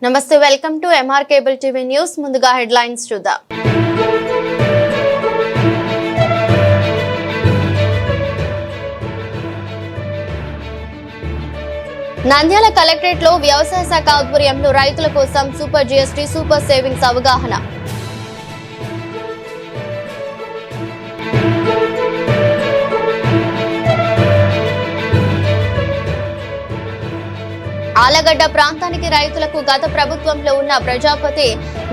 నమస్తే, welcome to MR cable TV news. ముందుగా headlines చూద్దాం. నంద్యాల కలెక్టరేట్ లో వ్యవసాయ శాఖ ఆధ్వర్యంలో రైతుల కోసం సూపర్ జీఎస్టీ సూపర్ సేవింగ్స్ అవగాహన. ఆలగడ్డ ప్రాంతానికి రైతులకు గత ప్రభుత్వంలో ఉన్న ప్రజాపతి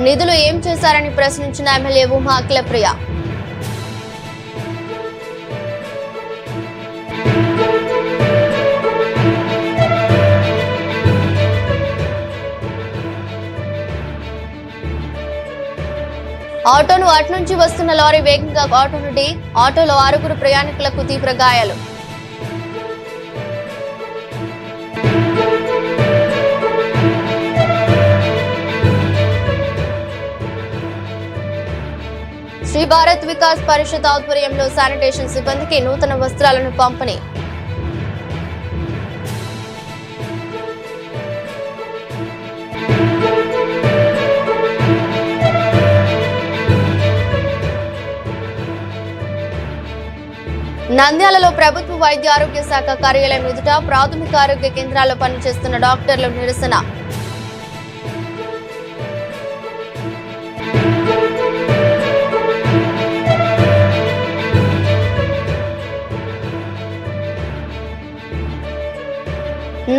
నిధులు ఏం చేశారని ప్రశ్నించిన ఎమ్మెల్యే ఉమా అఖిలప్రియ. ఆటోను అటు నుంచి వస్తున్న లారీ వేగంగా ఆటోను ఢీ. ఆటోలో 6 ప్రయాణికులకు తీవ్ర గాయాలు. శ్రీ భారత్ వికాస్ పరిషత్ ఆధ్వర్యంలో శానిటేషన్ సిబ్బందికి నూతన వస్త్రాలను పంపిణీ. నంద్యాలలో ప్రభుత్వ వైద్య ఆరోగ్య శాఖ కార్యాలయం ఎదుట ప్రాథమిక ఆరోగ్య కేంద్రాల్లో పనిచేస్తున్న డాక్టర్లు నిరసన.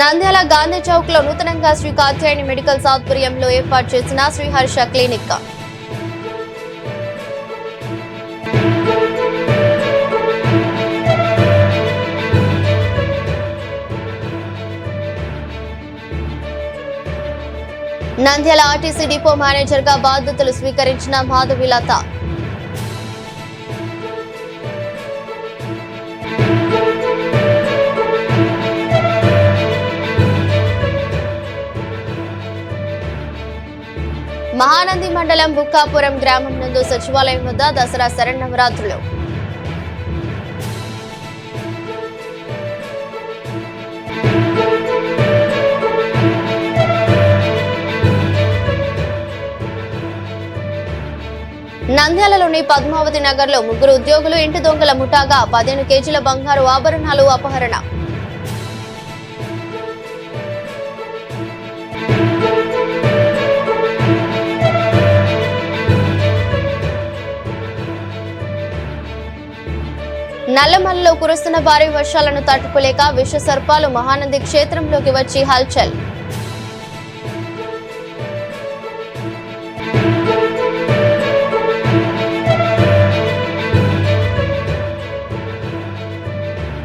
నంద్యాల గాంధీ చౌక్ లో నూతనంగా శ్రీ కాత్యాయని మెడికల్స్ ఆధ్వర్యంలో ఏర్పాటు చేసిన Sriharsha clinic. Nandyal RTC depot manager గా బాధ్యతలు స్వీకరించిన మాధవిలత. మహానంది మండలం బుక్కాపురం గ్రామం నందు సచివాలయం వద్ద దసరా శరన్నవరాత్రులు. నంద్యాలలోని పద్మావతి నగర్ లో 3 ఉద్యోగులు ఇంటి దొంగల ముఠాగా 15 కేజీల బంగారు ఆభరణాలు అపహరణ. నల్లమల్లలో కురుస్తున్న భారీ వర్షాలను తట్టుకోలేక విష సర్పాలు మహానంది క్షేత్రంలోకి వచ్చి హల్చల్.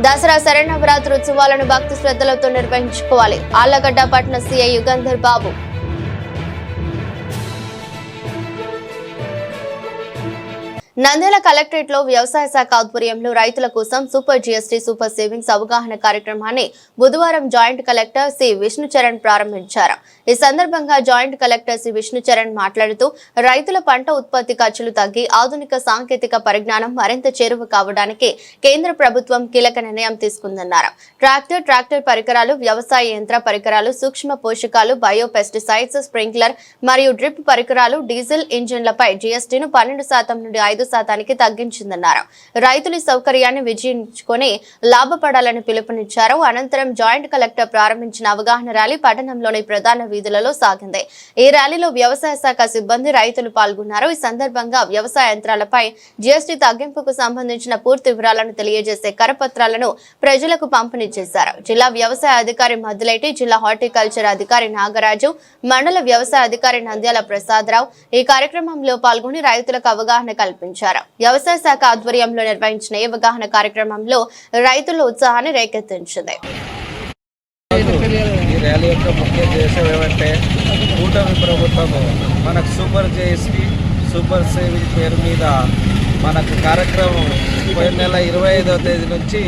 దసరా శరన్నవరాత్రి ఉత్సవాలను భక్తి శ్రద్ధలతో నిర్వహించుకోవాలి. ఆళ్లగడ్డ పట్టణ సీఐ యుగంధర్ బాబు. నంద్యాల కలెక్టరేట్ లో వ్యవసాయ శాఖ ఆధ్వర్యంలో రైతుల కోసం సూపర్ జీఎస్టీ సూపర్ సేవింగ్స్ అవగాహన కార్యక్రమాన్ని బుధవారం జాయింట్ కలెక్టర్ సి విష్ణుచరణ్ ప్రారంభించారు. ఈ సందర్భంగా జాయింట్ కలెక్టర్ సి విష్ణుచరణ్ మాట్లాడుతూ రైతుల పంట ఉత్పత్తి ఖర్చులు తగ్గి ఆధునిక సాంకేతిక పరిజ్ఞానం మరింత చేరువ కావడానికి కేంద్ర ప్రభుత్వం కీలక నిర్ణయం తీసుకుందన్నారు. ట్రాక్టర్ పరికరాలు, వ్యవసాయ యంత్ర పరికరాలు, సూక్ష్మ పోషకాలు, బయో పెస్టిసైడ్స్, స్ప్రింక్లర్ మరియు డ్రిప్ పరికరాలు, డీజిల్ ఇంజిన్లపై జీఎస్టీను 12% నుండి 5% తగ్గించిందన్నారు. రైతుల సౌకర్యాన్ని విజయించుకొని లాభపడాలని పిలుపునిచ్చారు. అనంతరం జాయింట్ కలెక్టర్ ప్రారంభించిన అవగాహన ర్యాలీ పట్టణంలోని ప్రధాన వీధులలో సాగింది. ఈ ర్యాలీలో వ్యవసాయ శాఖ సిబ్బంది, రైతులు పాల్గొన్నారు. ఈ సందర్భంగా వ్యవసాయ యంత్రాలపై జీఎస్టీ తగ్గింపుకు సంబంధించిన పూర్తి వివరాలను తెలియజేసే కరపత్రాలను ప్రజలకు పంపిణీ చేశారు. జిల్లా వ్యవసాయ అధికారి మద్దులైటి, జిల్లా హార్టికల్చర్ అధికారి నాగరాజు, మండల వ్యవసాయ అధికారి నంద్యాల ప్రసాదరావు ఈ కార్యక్రమంలో పాల్గొని రైతులకు అవగాహన కల్పించారు. వ్యవసాయ శాఖ ఆధ్వర్యంలో నిర్వహించిన ఈ అవగాహన కార్యక్రమంలో రైతుల ఉత్సాహాన్ని రేకెత్తించింది. ఈ ర్యాలీ యొక్క ముఖ్య ఉద్దేశం ఏమంటే, కూటమి ప్రభుత్వము మనకు సూపర్ జీఎస్టీ సూపర్ సేవింగ్ పేరు మీద మనకు కార్యక్రమం పోయిన నెల 25వ తేదీ నుంచి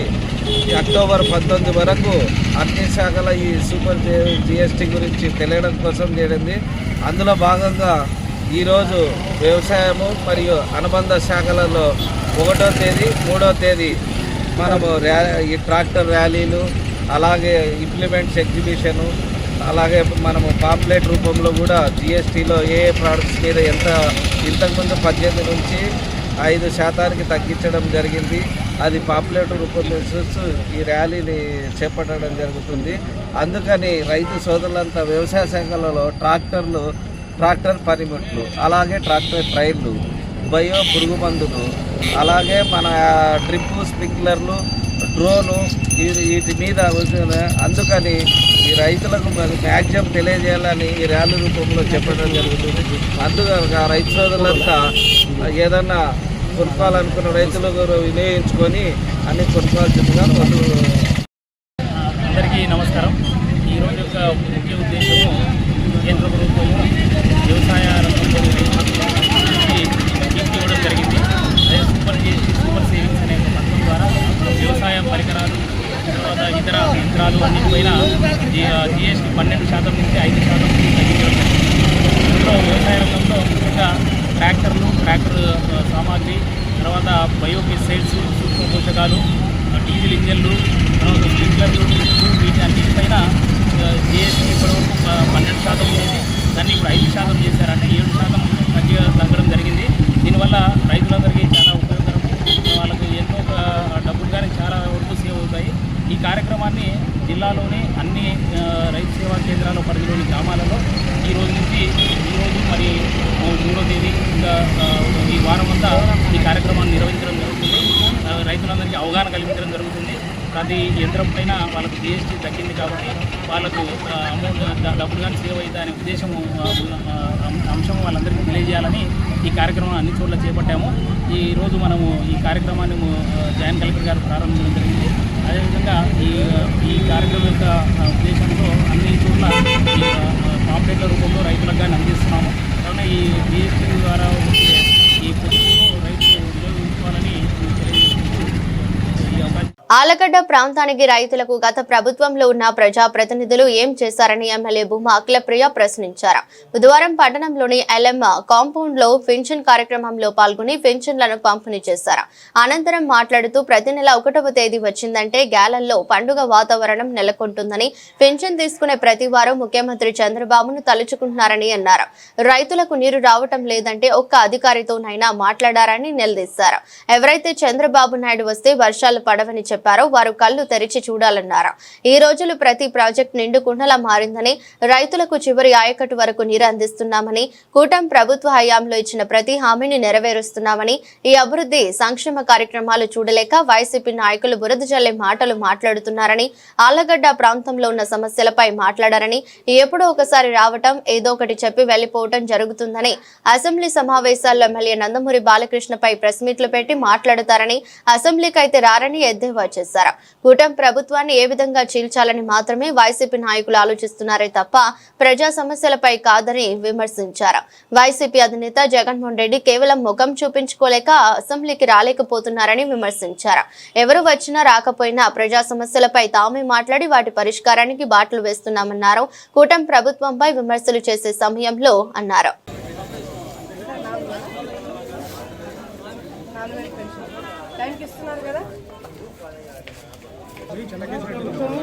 అక్టోబర్ 19 వరకు అన్ని శాఖల ఈ సూపర్ జీఎస్టీ గురించి తెలియడం కోసం చేయడింది. అందులో భాగంగా ఈరోజు వ్యవసాయము మరియు అనుబంధ శాఖలలో 1వ తేదీ 3వ తేదీ మనము ఈ ట్రాక్టర్ ర్యాలీలు, అలాగే ఇంప్లిమెంట్స్ ఎగ్జిబిషను, అలాగే మనము పాంప్లెట్ రూపంలో కూడా జిఎస్టీలో ఏ ప్రోడక్ట్స్ మీద ఇంతకుముందు 18 నుంచి 5% తగ్గించడం జరిగింది. అది పాంప్లెట్ రూపంలో ఈ ర్యాలీని చేపట్టడం జరుగుతుంది. అందుకని రైతు సోదరులంతా వ్యవసాయ సంఘాలలో ట్రాక్టర్ పనిముట్లు, అలాగే ట్రాక్టర్ ట్రైన్లు, బయో పురుగు మందులు, అలాగే మన డ్రిప్ స్ప్రింక్లర్లు, డ్రోను వీటి మీద అందుకని ఈ రైతులకు మ్యాక్సిమం తెలియజేయాలని ఈ ర్యాలీ రూపంలో చెప్పడం జరుగుతుంది. అందుకని రైతు సోదరులంతా ఏదన్నా కొనుక్కోవాలనుకున్న రైతులు వినియోగించుకొని అన్ని కొనుక్కోవాల్సిందిగా అందరికీ నమస్కారం. ఈరోజు యొక్క ముఖ్య ఉద్దేశము కేంద్ర ప్రభుత్వం వ్యవసాయ రంగంలో ఇవ్వడం జరిగింది. అదే సూపర్ సేవింగ్స్ అనే ఒక పథకం ద్వారా వ్యవసాయ పరికరాలు, తర్వాత ఇతర యంత్రాలు అన్నిటిపైన జిఎస్టీ 12% నుంచి 5% తగ్గించడం జరిగింది. ఇందులో వ్యవసాయ రంగంలో ముఖ్యంగా ట్రాక్టర్ సామాగ్రి, తర్వాత బయోపెస్టిసైడ్స్, సూక్ష్మ పోషకాలు, డీజిల్ ఇంజన్లు, తర్వాత స్ప్రింక్లర్లు, వీటి అన్నిటిపైన జిఎస్టీ ఇప్పటివరకు 12% ఉండేది. దాన్ని ఇప్పుడు 5% చేశారంటే 7% తగ్గడం జరిగింది. దీనివల్ల రైతులందరికీ చాలా ఉపయోగకరం, వాళ్ళకు ఎంతో డబ్బులు కానీ చాలా వరకు సేవ్ అవుతాయి. ఈ కార్యక్రమాన్ని జిల్లాలోని అన్ని రైతు సేవా కేంద్రాల పరిధిలోని గ్రామాలలో ఈరోజు మరి 3వ తేదీ ఇంకా ఈ వారం అంతా ఈ కార్యక్రమాన్ని నిర్వహించడం జరుగుతుంది. రైతులందరికీ అవగాహన కల్పించడం జరుగుతుంది. ప్రతి యంత్రం పైన వాళ్ళకు జిఎస్టీ తగ్గింది కాబట్టి వాళ్ళకు అమౌంట్ డబ్బులు కానీ సేవ్ అవుతాయి అనే ఉద్దేశము అంశం వాళ్ళందరికీ తెలియజేయాలని ఈ కార్యక్రమం అన్ని చోట్ల చేపట్టాము. ఈరోజు మనము ఈ కార్యక్రమాన్ని జాయింట్ కలెక్టర్ గారు ప్రారంభించడం జరిగింది. అదేవిధంగా ఈ కార్యక్రమం యొక్క ఉద్దేశంతో అన్ని చోట్ల పాంప్లెట్ల రూపంలో రైతులకు కానీ అందిస్తున్నాము. కావున ఈ జిఎస్టీ ద్వారా వచ్చే ఈ పొదుపును రైతులు వినియోగించుకోవాలని తెలియజేస్తున్నాము. ఈ అవకాశం ఆలగడ్డ ప్రాంతానికి రైతులకు గత ప్రభుత్వంలో ఉన్న ప్రజాప్రతినిధులు ఏం చేశారని ఎమ్మెల్యే భూమా అఖిలప్రియ ప్రశ్నించారు. బుధవారం పట్టణంలోని ఎల్ఎం కాంపౌండ్ లో పెన్షన్ కార్యక్రమంలో పాల్గొని పెన్షన్లను పంపిణీ చేశారు. అనంతరం మాట్లాడుతూ ప్రతి నెల 1వ తేదీ వచ్చిందంటే గ్యాలల్లో పండుగ వాతావరణం నెలకొంటుందని, పెన్షన్ తీసుకునే ప్రతి వారం ముఖ్యమంత్రి చంద్రబాబును తలుచుకుంటున్నారని అన్నారు. రైతులకు నీరు రావటం లేదంటే ఒక్క అధికారితోనైనా మాట్లాడారని నిలదీశారు. ఎవరైతే చంద్రబాబు నాయుడు వస్తే వర్షాలు పడవని చెప్పారో వారు కళ్ళు తెరిచి చూడాలన్నారు. ఈ రోజులు ప్రతి ప్రాజెక్ట్ నిండు కుండలా మారిందని, రైతులకు చివరి ఆయకట్టు వరకు నీరు అందిస్తున్నామని, కూటమి ప్రభుత్వ హయాంలో ఇచ్చిన ప్రతి హామీని నెరవేరుస్తున్నామని, ఈ అభివృద్ధి సంక్షేమ కార్యక్రమాలు చూడలేక వైసీపీ నాయకులు బురద జల్లే మాటలు మాట్లాడుతున్నారని, ఆలగడ్డ ప్రాంతంలో ఉన్న సమస్యలపై మాట్లాడారని, ఎప్పుడో ఒకసారి రావటం ఏదో ఒకటి చెప్పి వెళ్లిపోవటం జరుగుతుందని, అసెంబ్లీ సమావేశాల్లో ఎమ్మెల్యే నందమూరి బాలకృష్ణపై ప్రెస్ మీట్లు పెట్టి మాట్లాడతారని, అసెంబ్లీకి అయితే రారని ఎద్దేవా చేశారు. కూటమి ప్రభుత్వాన్ని ఏ విధంగా చీల్చాలని మాత్రమే వైసీపీ నాయకులు ఆలోచిస్తున్నారే తప్ప ప్రజా సమస్యలపై కాదని విమర్శించారు. వైసీపీ అధినేత జగన్మోహన్ రెడ్డి కేవలం ముఖం చూపించుకోలేక అసెంబ్లీకి రాలేకపోతున్నారని విమర్శించారు. ఎవరు వచ్చినా రాకపోయినా ప్రజా సమస్యలపై తామే మాట్లాడి వాటి పరిష్కారానికి బాటలు వేస్తున్నామన్నారు. కూటమి ప్రభుత్వంపై విమర్శలు చేసే సమయంలో అన్నారు.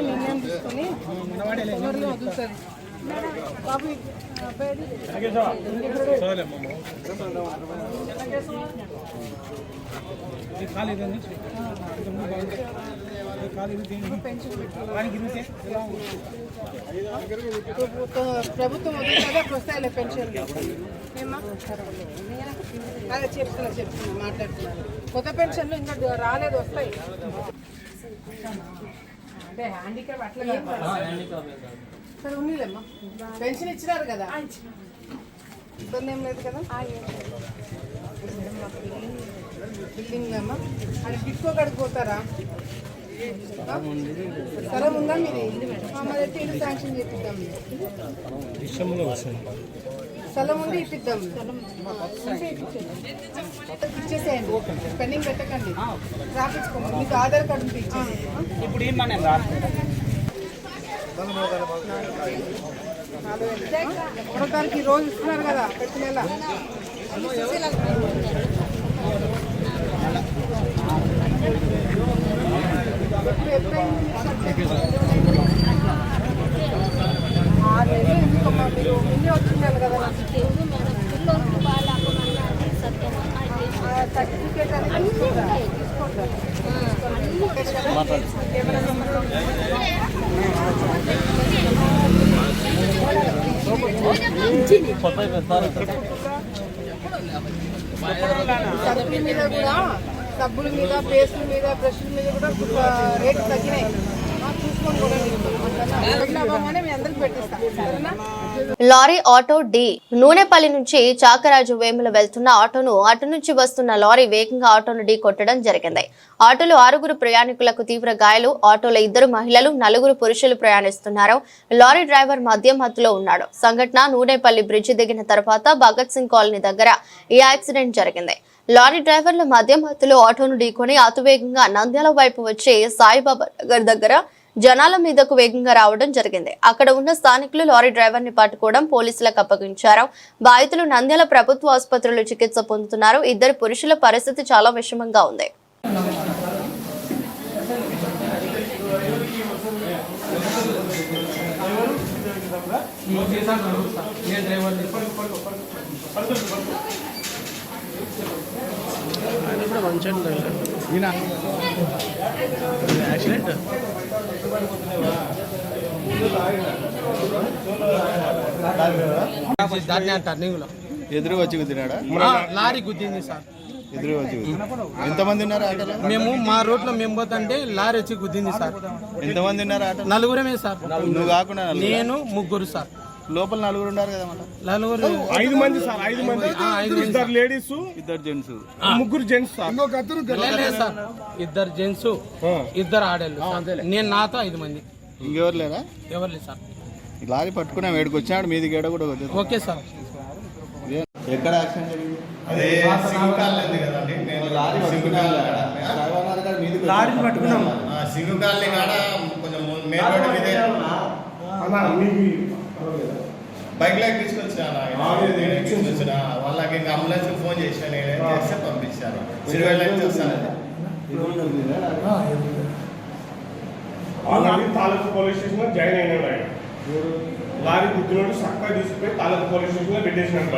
నిర్ణయం తీసుకొని వదులుతుంది బాబు. ప్రభుత్వం వదులుతుందా వస్తాయిలే పెన్షన్లు. అదే చెప్తున్నా మాట్లాడుతున్నారు. కొత్త పెన్షన్లు ఇంకా రాలేదు, వస్తాయి. అంటే హ్యాండిక్యాప్ అట్లా సరే ఉన్నీలేమ్మా, పెన్షన్ ఇచ్చినారు కదా, ఇబ్బంది ఏం లేదు కదా. బిల్డింగ్ అమ్మా అది టిక్కో కడిగిపోతారా? స్థలం ఉందా మీరు? మరి ఎట్టి ఇల్లు శాంక్షన్ చేపిద్దాం. స్థలం ఉండి ఇప్పిద్దాం, ఇచ్చేసేయండి. పెండింగ్ పెట్టకండి, రాపించుకోండి. మీకు ఆధార్ కార్డు ఉంటే ఇచ్చేసి ఇప్పుడు ఒకటో తారీఖు రోజు ఇస్తున్నారు కదా ప్రతి నెల. ముందే వచ్చిండాలి కదా సర్టిఫికేట్ అనేది తీసుకుంటారు. కెమెరా నెంబర్ సబ్బుల మీద కూడా సబ్బుల మీద పేస్టుల మీద బ్రష్ల మీద కూడా రేటు తగ్గినాయి. చూసుకొని కూడా మీ అందరికి పెట్టిస్తాం సరేనా. లారీ ఆటో డి నూనెపల్లి నుంచి చాకరాజు వేముల వెళ్తున్న ఆటోను అటు నుంచి వస్తున్న లారీ వేగంగా ఆటోను ఢీ కొట్టడం జరిగింది. ఆటోలో 6 ప్రయాణికులకు తీవ్ర గాయాలు. ఆటోలో 2 మహిళలు 4 పురుషులు ప్రయాణిస్తున్నారు. లారీ డ్రైవర్ మద్యం మత్తులో ఉన్నాడు. సంఘటన నూనెపల్లి బ్రిడ్జి దిగిన తర్వాత భగత్ సింగ్ కాలనీ దగ్గర ఈ యాక్సిడెంట్ జరిగింది. లారీ డ్రైవర్లు మద్యం మత్తులో ఆటోను ఢీకొని అతివేగంగా నంద్యాల వైపు వచ్చే సాయిబాబా నగర్ దగ్గర జనాల మీదకు వేగంగా రావడం జరిగింది. అక్కడ ఉన్న స్థానికులు లారీ డ్రైవర్ ని పట్టుకోవడం పోలీసులకు అప్పగించారు. బాధితులు నంద్యాల ప్రభుత్వ ఆసుపత్రిలో చికిత్స పొందుతున్నారు. 2 పురుషుల పరిస్థితి చాలా విషమంగా ఉంది. ఎదురు వచ్చి గుద్దినాడా? Lorry గుద్దింది sir. ఎదురు వచ్చి ఎంతమంది ఉన్నారు ఆటోలో? మేము మా రోడ్ లో మేము పోతుంటే లారీ వచ్చి గుద్దింది సార్. ఎంతమంది ఉన్నారు ఆటో? 4 సార్. నువ్వు కాకుండా నేను 3 సార్. లోపల 4 ఉన్నారు కదా? మళ్ళీ 4 5 మంది సార్. 5 మంది. 2 లేడీస్ 2 జెంట్స్ 3 జెంట్స్ సార్. లేదు సార్. 2 జెంట్స్ 2 ఆడేళ్ళు. నేను నాతో 5 మంది. ఇంకెవరు లేరా? ఎవరు లేదు సార్. లారీ పట్టుకున్నా వేడికి వచ్చినాడు మీది గేడ కూడా వచ్చేది. Okay sir. ఎక్కడ యాక్సిడెంట్ జరిగింది? అదే సింగు కాలనీ ఉంది కదండి. నేను లారీ పట్టుకున్నాం. సింగు కాలనీ కాడ కొంచెం మెయిన్ రోడ్డు మీదే బైక్ లాగా తీసుకొచ్చిన వాళ్ళకి ఇంకా అంబులెన్స్ ఫోన్ చేసిన నేను చేస్తే పంపించాను. సిరివెళ్ళకి చూస్తాను. ఆల్రెడీ తాలూకు పోలీస్ స్టేషన్ లో జాయిన్ అయినాడు ఆయన. లారీ గుద్దినోడు చక్కగా తీసుకుపోయి తాలూకు పోలీస్ స్టేషన్ లో పెట్టేసినాడు.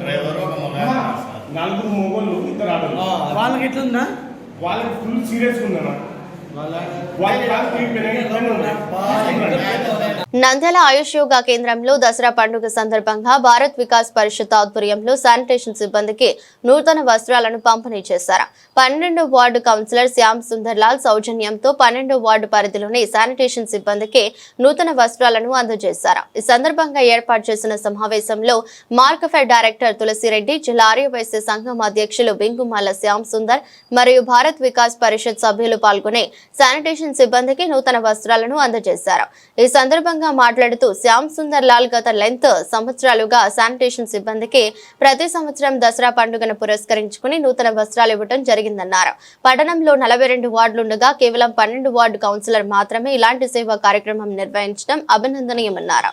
డ్రైవర్ 4 మొగోళ్ళు 2 ఆడలు. వాళ్ళకి ఎట్లుందా? వాళ్ళకి ఫుల్ సీరియస్ ఉందన్న. వాళ్ళకి నంద్యాల ఆయుష్ యోగా కేంద్రంలో దసరా పండుగ సందర్భంగా భారత్ వికాస్ పరిషత్ ఆధ్వర్యంలో శానిటేషన్ సిబ్బందికి నూతన వస్త్రాలను పంపిణీ చేశారు. 12వ వార్డు కౌన్సిలర్ శ్యామ్ సుందర్ లాల్ సౌజన్యంతో 12వ వార్డు పరిధిలోని శానిటేషన్ సిబ్బందికి నూతన వస్త్రాలను అందజేశారు. ఈ సందర్భంగా ఏర్పాటు చేసిన సమావేశంలో మార్కఫెడ్ డైరెక్టర్ తులసిరెడ్డి, జిల్లా ఆర్యవైశ్య సంఘం అధ్యక్షులు బింగుమాల శ్యామ్ సుందర్ మరియు భారత్ వికాస్ పరిషత్ సభ్యులు పాల్గొని శానిటేషన్ సిబ్బందికి నూతన వస్త్రాలను అందజేశారు. ఈ సందర్భంగా మాట్లాడుతూ శ్యామ్ సుందర్ లాల్ గత లెంత్ సంవత్సరాలుగా శానిటేషన్ సిబ్బందికి ప్రతి సంవత్సరం దసరా పండుగను పురస్కరించుకుని నూతన వస్త్రాలు ఇవ్వడం జరిగిందన్నారు. పట్టణంలో 42 వార్డులుండగా కేవలం 12 వార్డు కౌన్సిలర్ మాత్రమే ఇలాంటి సేవా కార్యక్రమం నిర్వహించడం అభినందనీయమన్నారు.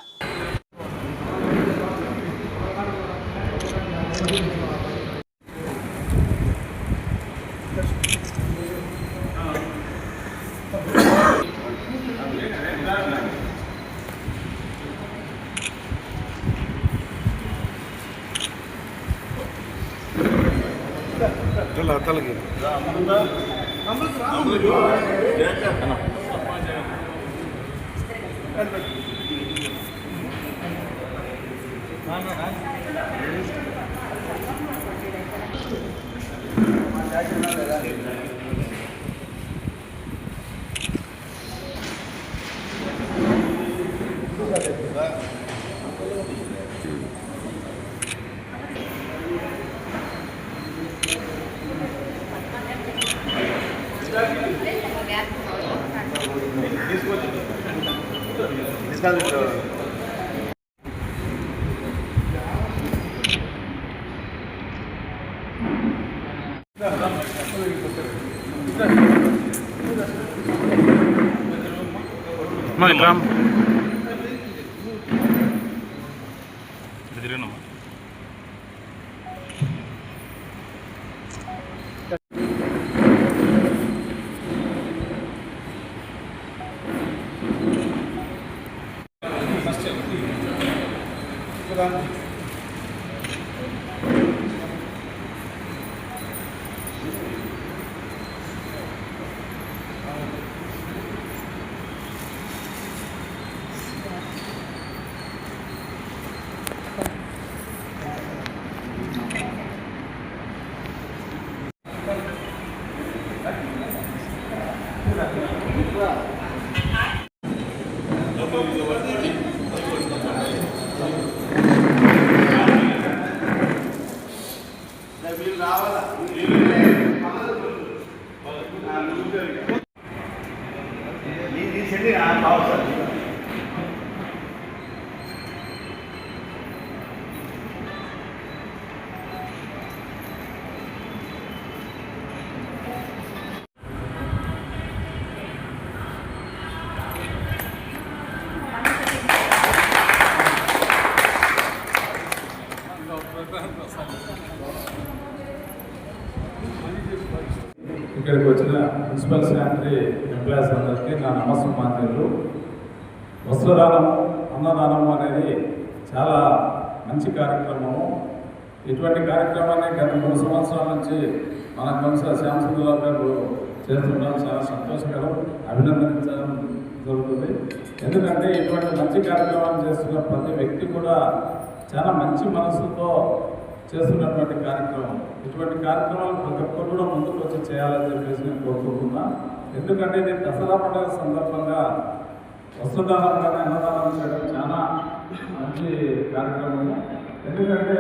ఇక్కడికి వచ్చిన మున్సిపల్ శానిటరీ ఎంప్లాయీస్ అందరికీ నా నమస్కారాలు. వస్త్రదానం, అన్నదానం అనేది చాలా మంచి కార్యక్రమము. ఇటువంటి కార్యక్రమాన్ని గత 3 సంవత్సరాల నుంచి మన కొంచెం శ్యామసుందరరావు గారు చేస్తున్నారు. చాలా సంతోషకరం, అభినందించడం జరుగుతుంది. ఎందుకంటే ఇటువంటి మంచి కార్యక్రమాలు చేస్తున్న ప్రతి వ్యక్తి కూడా చాలా మంచి మనసుతో చేస్తున్నటువంటి కార్యక్రమం. ఇటువంటి కార్యక్రమాలు ప్రతి ఒక్కరు కూడా ముందుకు వచ్చి చేయాలని చెప్పేసి నేను కోరుకుంటున్నా. ఎందుకంటే నేను దసరా పండుగ సందర్భంగా వస్త్రదానం కానీ అన్నదానం చేయడం చాలా మంచి కార్యక్రమము. ఎందుకంటే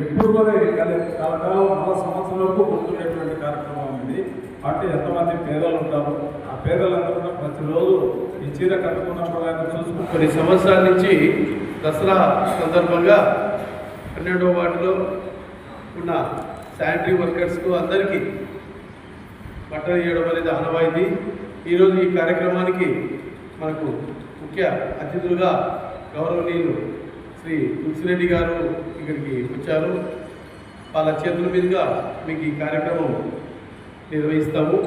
ఎప్పుడు కూడా కలకాలం 100 సంవత్సరాల వరకు గుర్తుండేటువంటి కార్యక్రమం ఇది. అంటే ఎంతమంది పేదలు ఉంటారు, ఆ పేదలందరూ కూడా ప్రతిరోజు ఈ చీర కట్టుకున్నప్పుడు ఆయన చూసుకుని కొన్ని సంవత్సరాల నుంచి దసరా సందర్భంగా 12వ వార్డులో ఉన్న శానిటరీ వర్కర్స్కు అందరికీ బట్టలు ఇవ్వడం అనేది ఆనవాయితీ. ఈరోజు ఈ కార్యక్రమానికి మనకు ముఖ్య అతిథులుగా గౌరవనీయులు శ్రీ తులసిరెడ్డి గారు ఇక్కడికి వచ్చారు. వాళ్ళ చేతుల మీదుగా మీకు ఈ కార్యక్రమం నిర్వహిస్తాము.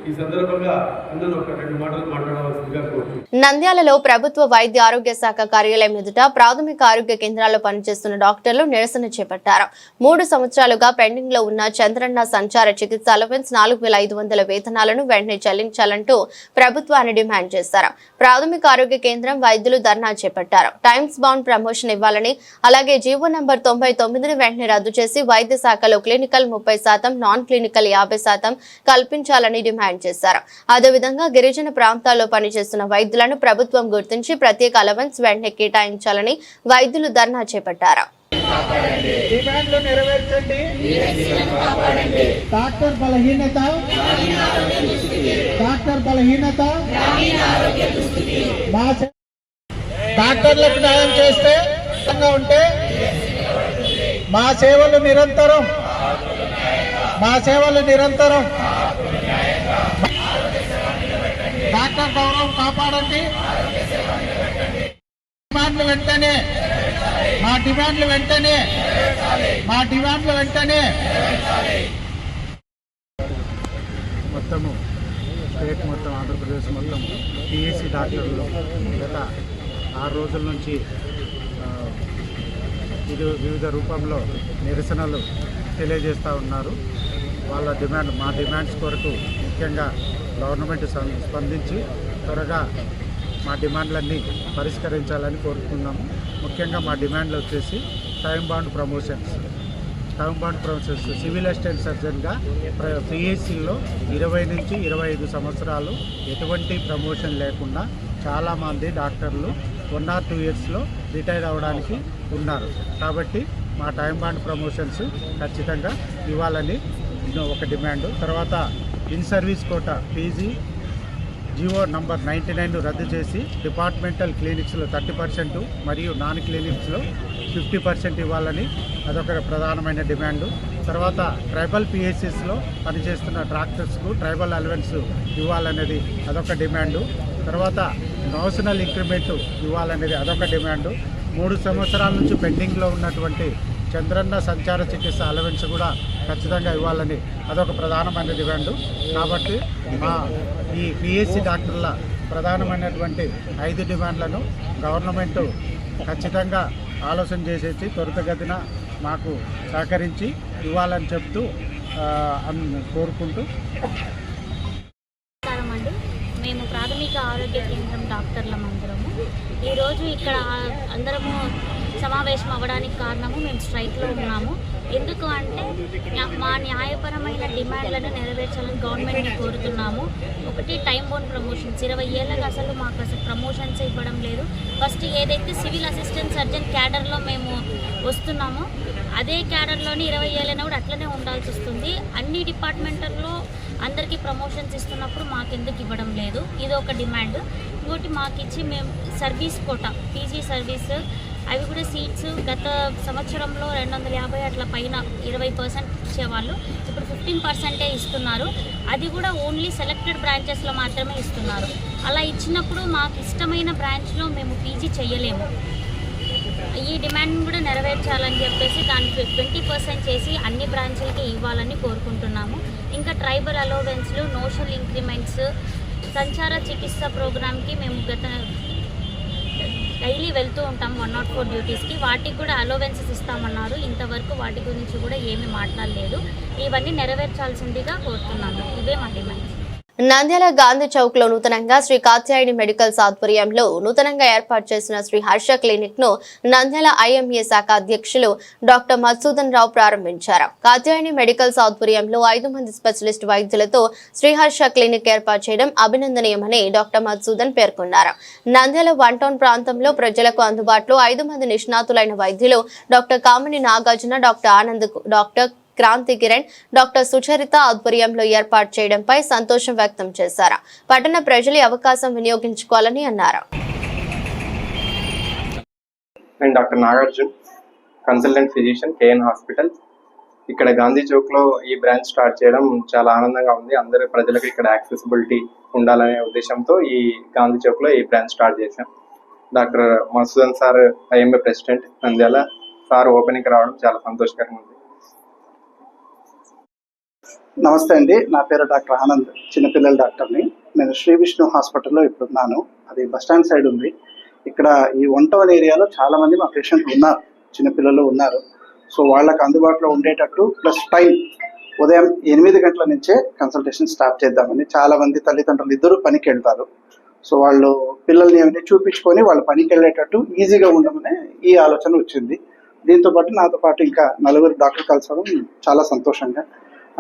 ఈ సందర్భంగా అందరూ ఒక 2 మాటలు మాట్లాడవలసిందిగా కోరుతున్నాను. నంద్యాలలో ప్రభుత్వ వైద్య ఆరోగ్య శాఖ కార్యాలయం ఎదుట ప్రాథమిక ఆరోగ్య కేంద్రాల్లో పనిచేస్తున్న డాక్టర్లు నిరసన చేపట్టారు. 3 సంవత్సరాలుగా పెండింగ్ లో ఉన్న చంద్రన్న సంచార చికిత్స అలవెన్స్ 4500 వేతనాలను వెంటనే చెల్లించాలంటూ ప్రభుత్వాన్ని డిమాండ్ చేశారు. ప్రాథమిక ఆరోగ్య కేంద్రం వైద్యులు ధర్నా చేపట్టారు. టైమ్స్ బౌండ్ ప్రమోషన్ ఇవ్వాలని, అలాగే జీవో నంబర్ 99ని వెంటనే రద్దు చేసి వైద్య శాఖలో క్లినికల్ 30%, నాన్ క్లినికల్ 50% కల్పించాలని డిమాండ్ చేశారు. అదేవిధంగా గిరిజన ప్రాంతాల్లో పనిచేస్తున్న వైద్యులను ప్రభుత్వం గుర్తించి ప్రత్యేక అలవెన్స్ వెంటనే కేటాయించాలని వైద్యులు ధర్నా చేపట్టారు. డిమాండ్లు నెరవేర్చండి. డాక్టర్ బలహీనత డాక్టర్లకు న్యాయం చేస్తే ఉంటే మా సేవలు నిరంతరం డాక్టర్ గౌరవం కాపాడండి. మా డిమాండ్లు వెంటనే మొత్తము స్టేట్ మొత్తం ఆంధ్రప్రదేశ్ మొత్తం పిఎస్సి డాక్టర్లు గత 6 రోజుల నుంచి వివిధ రూపంలో నిరసనలు తెలియజేస్తూ ఉన్నారు. వాళ్ళ మా డిమాండ్స్ కొరకు ముఖ్యంగా గవర్నమెంట్ స్పందించి త్వరగా మా డిమాండ్లన్నీ పరిష్కరించాలని కోరుతున్నాము. ముఖ్యంగా మా డిమాండ్లు వచ్చేసి time bond promotions, civil assistant సర్జన్గా పిఎస్సిలో 20 నుంచి 25 సంవత్సరాలు ఎటువంటి ప్రమోషన్ లేకుండా చాలామంది డాక్టర్లు 1 or 2 ఇయర్స్లో రిటైర్ అవ్వడానికి ఉన్నారు. కాబట్టి మా టైమ్ బాండ్ ప్రమోషన్స్ ఖచ్చితంగా ఇవ్వాలని ఒక డిమాండ్. తర్వాత in service quota PG GO number 99 రద్దు చేసి డిపార్ట్మెంటల్ క్లినిక్స్లో 30% మరియు నాన్ క్లినిక్స్లో 50% ఇవ్వాలని అదొక ప్రధానమైన డిమాండు. తర్వాత ట్రైబల్ పిఎస్సిస్లో పనిచేస్తున్న డాక్టర్స్కు ట్రైబల్ అలవెన్స్ ఇవ్వాలనేది అదొక డిమాండు. తర్వాత నోషనల్ ఇంక్రిమెంట్ ఇవ్వాలనేది అదొక డిమాండు. 3 సంవత్సరాల నుంచి పెండింగ్లో ఉన్నటువంటి చంద్రన్న సంచార చికిత్స అలవెన్స్ కూడా ఖచ్చితంగా ఇవ్వాలని అదొక ప్రధానమైన డిమాండు. కాబట్టి మా ఈ పిఎస్సి డాక్టర్ల ప్రధానమైనటువంటి 5 డిమాండ్లను గవర్నమెంట్ ఖచ్చితంగా ఆలోచన చేసేసి త్వరితగతిన మాకు సహకరించి ఇవ్వాలని చెప్తూ కోరుకుంటూ. అండి, మేము ప్రాథమిక ఆరోగ్య కేంద్రం డాక్టర్లం అందరము ఈరోజు ఇక్కడ అందరము సమావేశం అవ్వడానికి కారణము మేము స్ట్రైక్లో ఉన్నాము. ఎందుకు అంటే మా న్యాయపరమైన డిమాండ్లను నెరవేర్చాలని గవర్నమెంట్ని కోరుతున్నాము. ఒకటి టైం బౌండ్ ప్రమోషన్స్ 20 ఏళ్ళకి అసలు మాకు అసలు ప్రమోషన్స్ ఇవ్వడం లేదు. ఫస్ట్ ఏదైతే సివిల్ అసిస్టెంట్ సర్జన్ క్యాడర్లో మేము వస్తున్నామో అదే క్యాడర్లోని 20 ఏళ్ళైనా కూడా అట్లనే ఉండాల్సి వస్తుంది. అన్ని డిపార్ట్మెంట్లలో అందరికీ ప్రమోషన్స్ ఇస్తున్నప్పుడు మాకెందుకు ఇవ్వడం లేదు, ఇది ఒక డిమాండ్. ఇంకోటి మాకు ఇచ్చి మేము సర్వీస్ కోటా పీజీ సర్వీస్ అవి కూడా సీట్స్ గత సంవత్సరంలో 250 అట్లా పైన 20% ఇచ్చేవాళ్ళు, ఇప్పుడు 15% ఇస్తున్నారు. అది కూడా ఓన్లీ సెలెక్టెడ్ బ్రాంచెస్లో మాత్రమే ఇస్తున్నారు. అలా ఇచ్చినప్పుడు మాకు ఇష్టమైన బ్రాంచ్లో మేము పీజీ చేయలేము. ఈ డిమాండ్ కూడా నెరవేర్చాలని చెప్పేసి దానికి 20% చేసి అన్ని బ్రాంచ్లకి ఇవ్వాలని కోరుకుంటున్నాము. ఇంకా ట్రైబల్ అలవెన్స్లు, నోషల్ ఇంక్రిమెంట్స్, సంచార చికిత్స ప్రోగ్రామ్కి మేము డైలీ వెళ్తూ ఉంటాం 104 డ్యూటీస్కి, వాటికి కూడా అలవెన్సెస్ ఇస్తామన్నారు. ఇంతవరకు వాటి గురించి కూడా ఏమీ మాట్లాడలేదు. ఇవన్నీ నెరవేర్చాల్సిందిగా కోరుతున్నాము. ఇవే మా డిమాండ్స్. నంద్యాల గాంధీ చౌక్ లో నూతనంగా శ్రీ కాత్యాయని మెడికల్స్ ఆధ్వర్యంలో నూతనంగా ఏర్పాటు చేసిన శ్రీ హర్ష క్లినిక్ ను నంద్యాల ఐఎంఏ శాఖ అధ్యక్షులు డాక్టర్ మధుసూదన్ రావు ప్రారంభించారు. కాత్యాయని మెడికల్స్ ఆధ్వర్యంలో 5 మంది స్పెషలిస్ట్ వైద్యులతో శ్రీ హర్ష క్లినిక్ ఏర్పాటు చేయడం అభినందనీయమని డాక్టర్ మధుసూదన్ పేర్కొన్నారు. నంద్యాల 1 టౌన్ ప్రాంతంలో ప్రజలకు అందుబాటులో 5 మంది నిష్ణాతులైన వైద్యులు doctor Kamini Nagarjuna, doctor Anand, doctor Kranthi Kiran, doctor Sucharitha ఆధ్వర్యంలో ఏర్పాటు చేయడంపై సంతోషం వ్యక్తం చేశారు. పట్టణ ప్రజలు అవకాశం వినియోగించుకోవాలని అన్నారు. నేను doctor Nagarjun, consultant physician, KN hospital. ఇక్కడ గాంధీ చౌక్ లో ఈ బ్రాంచ్ స్టార్ట్ చేయడం చాలా ఆనందంగా ఉంది. అందరి ప్రజలకు ఇక్కడ యాక్సెసిబిలిటీ ఉండాలనే ఉద్దేశంతో ఈ గాంధీ చౌక్ లో ఈ బ్రాంచ్ స్టార్ట్ చేశాం. Doctor Madhusudan sir IMA president Nandyal sir opening రావడం చాలా సంతోషకరంగా ఉంది. నమస్తే అండి, నా పేరు డాక్టర్ ఆనంద్, చిన్నపిల్లల డాక్టర్ని. నేను శ్రీ విష్ణు హాస్పిటల్లో ఇప్పుడు ఉన్నాను. అది బస్టాండ్ సైడ్ ఉంది. ఇక్కడ ఈ 1 టౌన్ ఏరియాలో చాలా మంది మా పేషెంట్లు ఉన్నారు, చిన్నపిల్లలు ఉన్నారు. సో వాళ్ళకి అందుబాటులో ఉండేటట్టు ప్లస్ టైం ఉదయం 8 గంటల నుంచే కన్సల్టేషన్ స్టార్ట్ చేద్దామని. చాలా మంది తల్లిదండ్రులు ఇద్దరు పనికి వెళ్తారు. సో వాళ్ళు పిల్లల్ని ఏమైనా చూపించుకొని వాళ్ళు పనికి వెళ్ళేటట్టు ఈజీగా ఉండమనే ఈ ఆలోచన వచ్చింది. దీంతో పాటు నాతో పాటు ఇంకా 4 డాక్టర్ కలసడం చాలా సంతోషంగా.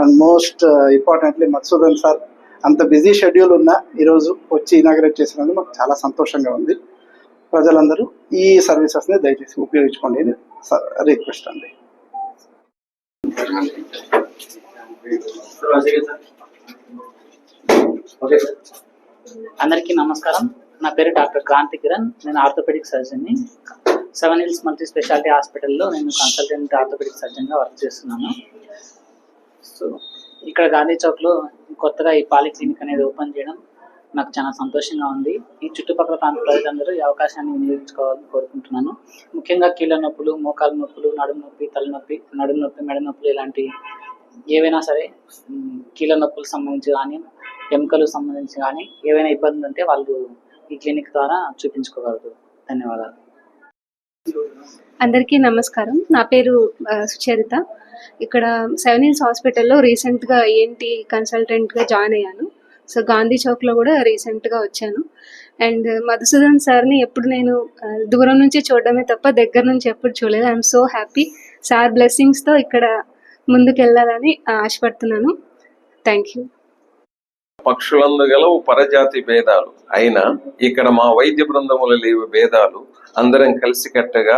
And most importantly Madhusudan sir అంత బిజీ షెడ్యూల్ ఉన్నా ఈరోజు వచ్చి ఇనాగ్రేట్ చేసినందుకు మాకు చాలా సంతోషంగా ఉంది. ప్రజలందరూ ఈ సర్వీసెస్ని దయచేసి ఉపయోగించుకోండి అని రిక్వెస్ట్ అండి. అందరికీ నమస్కారం. నా పేరు డాక్టర్ క్రాంతి కిరణ్. నేను ఆర్థోపెడిక్ సర్జన్ని. 7 హిల్స్ మల్టీ స్పెషాలిటీ హాస్పిటల్లో నేను కన్సల్టెంట్ ఆర్థోపెడిక్ సర్జన్గా వర్క్ చేస్తున్నాను. సో ఇక్కడ గాంధీ చౌక్లో కొత్తగా ఈ పాలి క్లినిక్ అనేది ఓపెన్ చేయడం నాకు చాలా సంతోషంగా ఉంది. ఈ చుట్టుపక్కల ప్రాంత ప్రజలందరూ ఈ అవకాశాన్ని వినియోగించుకోవాలని కోరుకుంటున్నాను. ముఖ్యంగా కీళ్ళ నొప్పులు, మోకాలు నొప్పులు, నడుము నొప్పి, తలనొప్పి, నడుము నొప్పి, మెడ నొప్పులు ఇలాంటి ఏవైనా సరే కీళ్ళ నొప్పులకు సంబంధించి కానీ ఎముకలకు సంబంధించి కానీ ఏవైనా ఇబ్బందులు ఉంటే వాళ్ళు ఈ క్లినిక్ ద్వారా చూపించుకోగలరు. ధన్యవాదాలు. అందరికీ నమస్కారం. నా పేరు సుచరిత. ఇక్కడ 7 హిల్స్ హాస్పిటల్లో రీసెంట్గా ఏంటి కన్సల్టెంట్గా జాయిన్ అయ్యాను. సో గాంధీ చౌక్లో కూడా రీసెంట్గా వచ్చాను. అండ్ మధుసూదన్ సార్ని ఎప్పుడు నేను దూరం నుంచి చూడడమే తప్ప దగ్గర నుంచి ఎప్పుడు చూడలేదు. I'm so happy. సార్ బ్లెస్సింగ్స్తో ఇక్కడ ముందుకు వెళ్ళాలని ఆశపడుతున్నాను. Thank you. పక్షులందు గలవు పరజాతి భేదాలు అయినా ఇక్కడ మా వైద్య బృందములు లేవు భేదాలు. అందరం కలిసికట్టుగా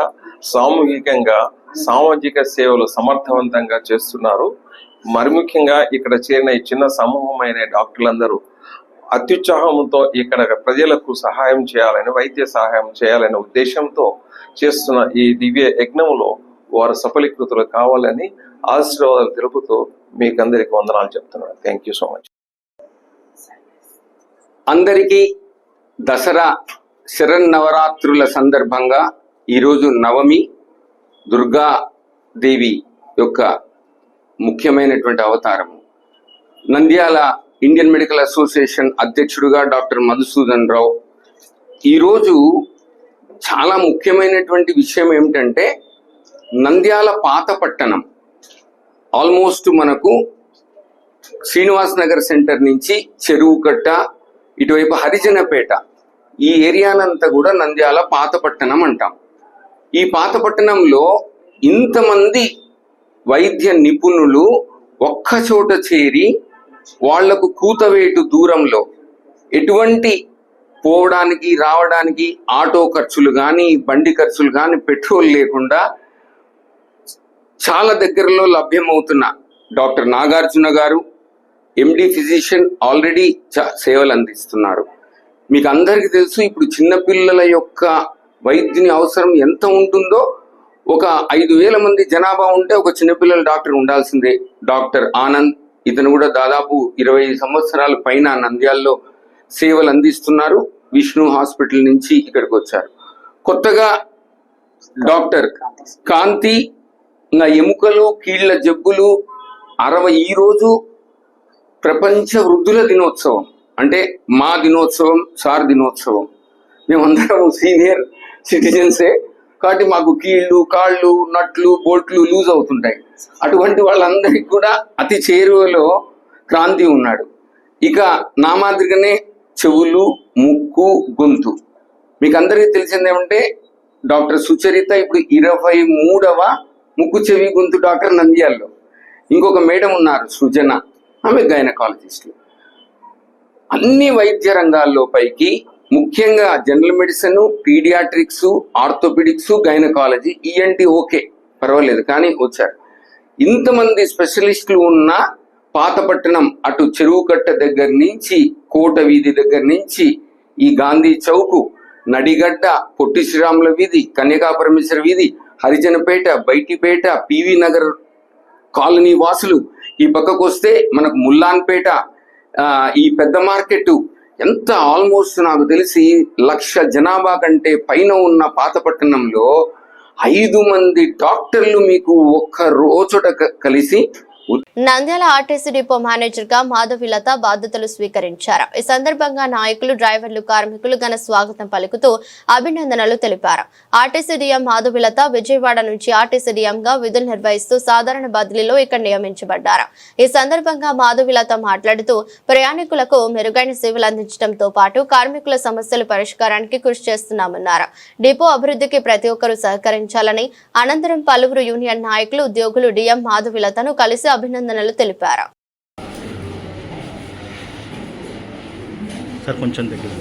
సామూహికంగా సామాజిక సేవలు సమర్థవంతంగా చేస్తున్నారు. మరి ముఖ్యంగా ఇక్కడ చేరిన ఈ చిన్న సమూహమైన డాక్టర్లందరూ అత్యుత్సాహంతో ఇక్కడ ప్రజలకు సహాయం చేయాలని, వైద్య సహాయం చేయాలనే ఉద్దేశంతో చేస్తున్న ఈ దివ్య యజ్ఞంలో వారు సఫలీకృతులు కావాలని ఆశీర్వాదాలు తెలుపుతూ మీకందరికి వందనాలు చెప్తున్నాను. Thank you so much. అందరికీ దసరా శరన్నవరాత్రుల సందర్భంగా ఈరోజు నవమి, దుర్గాదేవి యొక్క ముఖ్యమైనటువంటి అవతారము. నంద్యాల ఇండియన్ మెడికల్ అసోసియేషన్ అధ్యక్షుడుగా డాక్టర్ మధుసూదన్ రావు ఈరోజు చాలా ముఖ్యమైనటువంటి విషయం ఏమిటంటే నంద్యాల పాత పట్టణం ఆల్మోస్ట్ మనకు శ్రీనివాస్ నగర్ సెంటర్ నుంచి చెరువుకట్ట ఇటువైపు హరిజనపేట ఈ ఏరియానంతా కూడా నంద్యాల పాత పట్టణం అంటాం. ఈ పాత పట్టణంలో ఇంతమంది వైద్య నిపుణులు ఒక్క చోట చేరి వాళ్లకు కూతవేటు దూరంలో ఎటువంటి పోవడానికి రావడానికి ఆటో ఖర్చులు కానీ బండి ఖర్చులు కానీ పెట్రోల్ లేకుండా చాలా దగ్గరలో లభ్యమవుతున్న డాక్టర్ నాగార్జున గారు ఎండి ఫిజిషియన్ ఆల్రెడీ సేవలు అందిస్తున్నారు. మీకు అందరికీ తెలుసు ఇప్పుడు చిన్నపిల్లల యొక్క వైద్యుని అవసరం ఎంత ఉంటుందో. ఒక 5,000 మంది జనాభా ఉంటే ఒక చిన్నపిల్లల డాక్టర్ ఉండాల్సిందే. డాక్టర్ ఆనంద్ ఇతను కూడా దాదాపు 20 సంవత్సరాల పైన నంద్యాలలో సేవలు అందిస్తున్నారు. విష్ణు హాస్పిటల్ నుంచి ఇక్కడికి వచ్చారు. కొత్తగా డాక్టర్ కాంతి నా ఎముకలు కీళ్ల జబ్బులు 60 ఈ రోజు ప్రపంచ వృద్ధుల దినోత్సవం, అంటే మా దినోత్సవం, సార్ దినోత్సవం. మేమందరం సీనియర్ సిటిజన్సే కాబట్టి మాకు కీళ్ళు కాళ్ళు నట్లు బోట్లు లూజ్ అవుతుంటాయి. అటువంటి వాళ్ళందరికీ కూడా అతి చేరువలో క్రాంతి ఉన్నాడు. ఇక నా మాదిరిగానే చెవులు ముక్కు గొంతు మీకు అందరికీ తెలిసిందేమంటే డాక్టర్ సుచరిత ఇప్పుడు 23వ ముక్కు చెవి గొంతు డాక్టర్ నంద్యాలలో. ఇంకొక మేడం ఉన్నారు సృజన, ఆమె గైనకాలజిస్ట్. అన్ని వైద్య రంగాల్లో పైకి ముఖ్యంగా general medicine, paediatrics, orthopaedics, gynaecology, ENT okay పర్వాలేదు కానీ వచ్చారు. ఇంతమంది స్పెషలిస్టులు ఉన్న పాతపట్టణం అటు చెరువుకట్ట దగ్గర నుంచి కోట వీధి దగ్గర నుంచి ఈ గాంధీ చౌక్, నడిగడ్డ, పొట్టి శ్రీరాముల వీధి, కన్యకాపరమేశ్వర వీధి, హరిజనపేట, బైటిపేట, పివి నగర్ కాలనీ వాసులు, ఈ పక్కకు వస్తే మనకు ముల్లాన్పేట, ఈ పెద్ద మార్కెట్, ఎంత ఆల్మోస్ట్ నాకు తెలిసి 1,00,000 జనాభా కంటే పైన ఉన్న పాతపట్టణంలో 5 మంది డాక్టర్లు మీకు ఒక్క రోజుట కలిసి. నంద్యాల ఆర్టీసీ డిపో మేనేజర్ గా మాధవిలత బాధ్యతలు స్వీకరించారు. ఈ సందర్భంగా నాయకులు, డ్రైవర్లు, కార్మికులు ఘన స్వాగతం పలుకుతూ అభినందనలు తెలిపారు. ఆర్టీసీ డిఎం మాధవిలత విజయవాడ నుంచి ఆర్టీసీ డిఎం గా విధులు నిర్వహిస్తూ సాధారణ బదిలీలో ఇక్కడ నియమించబడ్డారు. ఈ సందర్భంగా మాధవిలత మాట్లాడుతూ ప్రయాణికులకు మెరుగైన సేవలు అందించడంతో పాటు కార్మికుల సమస్యల పరిష్కారానికి కృషి చేస్తున్నామన్నారు. డిపో అభివృద్ధికి ప్రతి ఒక్కరూ సహకరించాలని అనంతరం పలువురు యూనియన్ నాయకులు, ఉద్యోగులు డిఎం మాధవిలతను కలిసి అభినందనలు తెలిపారు. సార్ కొంచెం దగ్గర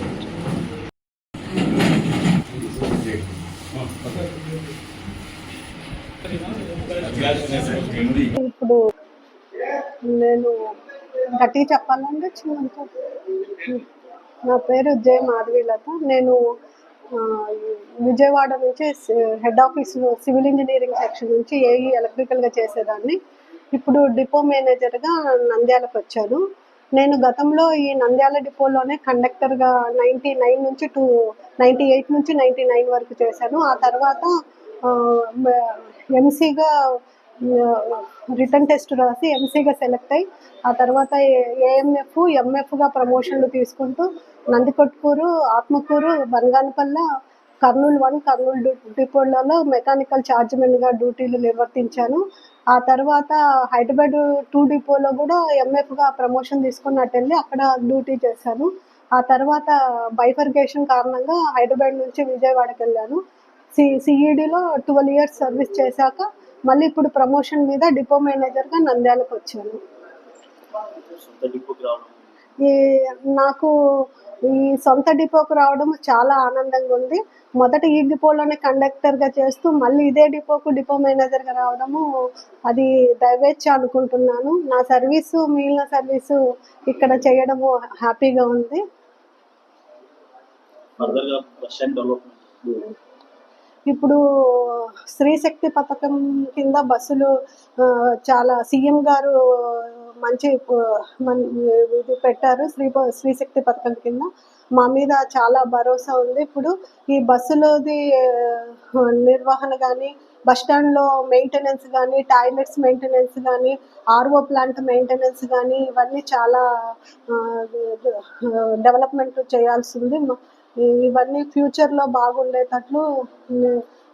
ఇప్పుడు నేను గట్టిగా చెప్పాలంటే నా పేరు జె మాధవీలత. నేను విజయవాడ నుంచి హెడ్ ఆఫీస్లో సివిల్ ఇంజనీరింగ్ సెక్షన్ నుంచి ఏఈ ఎలక్ట్రికల్గా చేసేదాన్ని. ఇప్పుడు డిపో మేనేజర్గా నంద్యాలకు వచ్చాను. నేను గతంలో ఈ నంద్యాల డిపోలోనే కండక్టర్గా 99 నుంచి 98 నుంచి 99 వరకు చేశాను. ఆ తర్వాత ఎంసీగా రిటర్న్ టెస్ట్ రాసి ఎంసీగా సెలెక్ట్ అయ్యి ఆ తర్వాత ఏఎంఎఫ్, ఎంఎఫ్గా ప్రమోషన్లు తీసుకుంటూ నందికొట్కూరు, ఆత్మకూరు, బనగానపల్లె, కర్నూలు 1, కర్నూలు డిపోలలో మెకానికల్ ఛార్జ్మెన్గా డ్యూటీలు నిర్వర్తించాను. ఆ తర్వాత హైదరాబాద్ 2 డిపోలో కూడా ఎంఎఫ్గా ప్రమోషన్ తీసుకున్నట్టు వెళ్ళి అక్కడ డ్యూటీ చేశాను. ఆ తర్వాత బైఫర్గేషన్ కారణంగా హైదరాబాద్ నుంచి విజయవాడకి వెళ్ళాను. సిఈడిలో 12 ఇయర్స్ సర్వీస్ చేశాక మళ్ళీ ఇప్పుడు ప్రమోషన్ మీద డిపో మేనేజర్గా నంద్యాలకు వచ్చాను. నాకు ఈ సొంత డిపోకు రావడం చాలా ఆనందంగా ఉంది. మొదట ఈ డిపోలోనే కండక్టర్గా చేస్తూ మళ్ళీ ఇదే డిపోకు డిపో మేనేజర్గా రావడము అది దైవేచ్ఛ అనుకుంటున్నాను. నా సర్వీసు మిగిలిన సర్వీసు ఇక్కడ చేయడము హ్యాపీగా ఉంది. ఇప్పుడు స్త్రీశక్తి పథకం కింద బస్సులు చాలా సీఎం గారు మంచి ఇది పెట్టారు. స్త్రీశక్తి పథకం కింద మా మీద చాలా భరోసా ఉంది. ఇప్పుడు ఈ బస్సులోది నిర్వహణ కానీ, బస్టాండ్లో మెయింటెనెన్స్ కానీ, టాయిలెట్స్ మెయింటెనెన్స్ కానీ, ఆర్ఓ ప్లాంట్ మెయింటెనెన్స్ కానీ ఇవన్నీ చాలా డెవలప్మెంట్ చేయాల్సి ఉంది. ఇవన్నీ ఫ్యూచర్లో బాగుండేటట్లు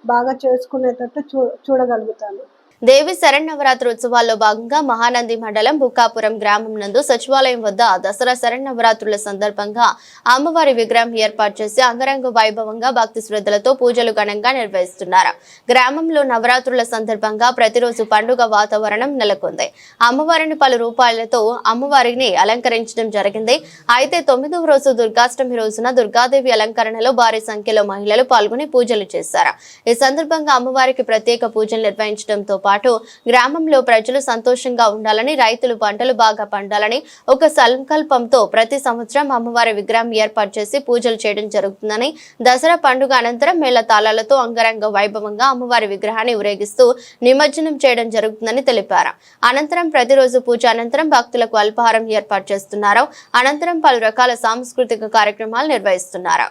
బాగా చేసుకునేటట్టు చూడగలుగుతాను. దేవి శరన్నవరాత్రి ఉత్సవాల్లో భాగంగా మహానంది మండలం బుక్కాపురం గ్రామం నందు సచివాలయం వద్ద దసరా శరన్నవరాత్రుల సందర్భంగా అమ్మవారి విగ్రహం ఏర్పాటు చేసి అంగరంగ వైభవంగా భక్తి శ్రద్ధలతో పూజలు ఘనంగా నిర్వహిస్తున్నారు. గ్రామంలో నవరాత్రుల సందర్భంగా ప్రతిరోజు పండుగ వాతావరణం నెలకొంది. అమ్మవారిని పలు రూపాయలతో అమ్మవారిని అలంకరించడం జరిగింది. అయితే 9వ రోజు దుర్గాష్టమి రోజున దుర్గాదేవి అలంకరణలో భారీ సంఖ్యలో మహిళలు పాల్గొని పూజలు చేశారు. ఈ సందర్భంగా అమ్మవారికి ప్రత్యేక పూజలు నిర్వహించడంతో పాటు గ్రామంలో ప్రజలు సంతోషంగా ఉండాలని, రైతులు పంటలు బాగా పండాలని ఒక సంకల్పంతో ప్రతి సంవత్సరం అమ్మవారి విగ్రహం ఏర్పాటు చేసి పూజలు చేయడం జరుగుతుందని, దసరా పండుగ అనంతరం మేళ తాళాలతో అంగరంగ వైభవంగా అమ్మవారి విగ్రహాన్ని ఊరేగిస్తూ నిమజ్జనం చేయడం జరుగుతుందని తెలిపారు. అనంతరం ప్రతిరోజు పూజ అనంతరం భక్తులకు అల్పాహారం ఏర్పాటు చేస్తున్నారు. అనంతరం పలు రకాల సాంస్కృతిక కార్యక్రమాలు నిర్వహిస్తున్నారు.